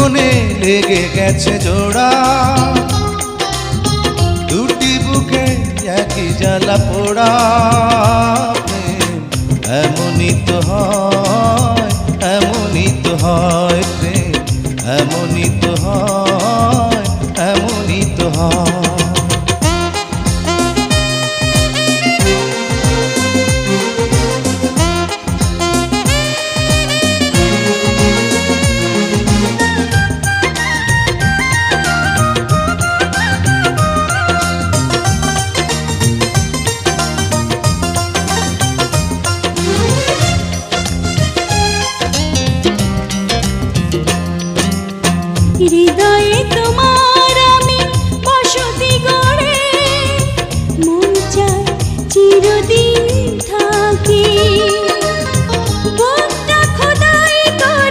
মনে লেগে গেছে জোড়া, দুটি বুকে একই জ্বালা পোড়া। প্রেম এমনই তো হয়, এমনই তো হয়।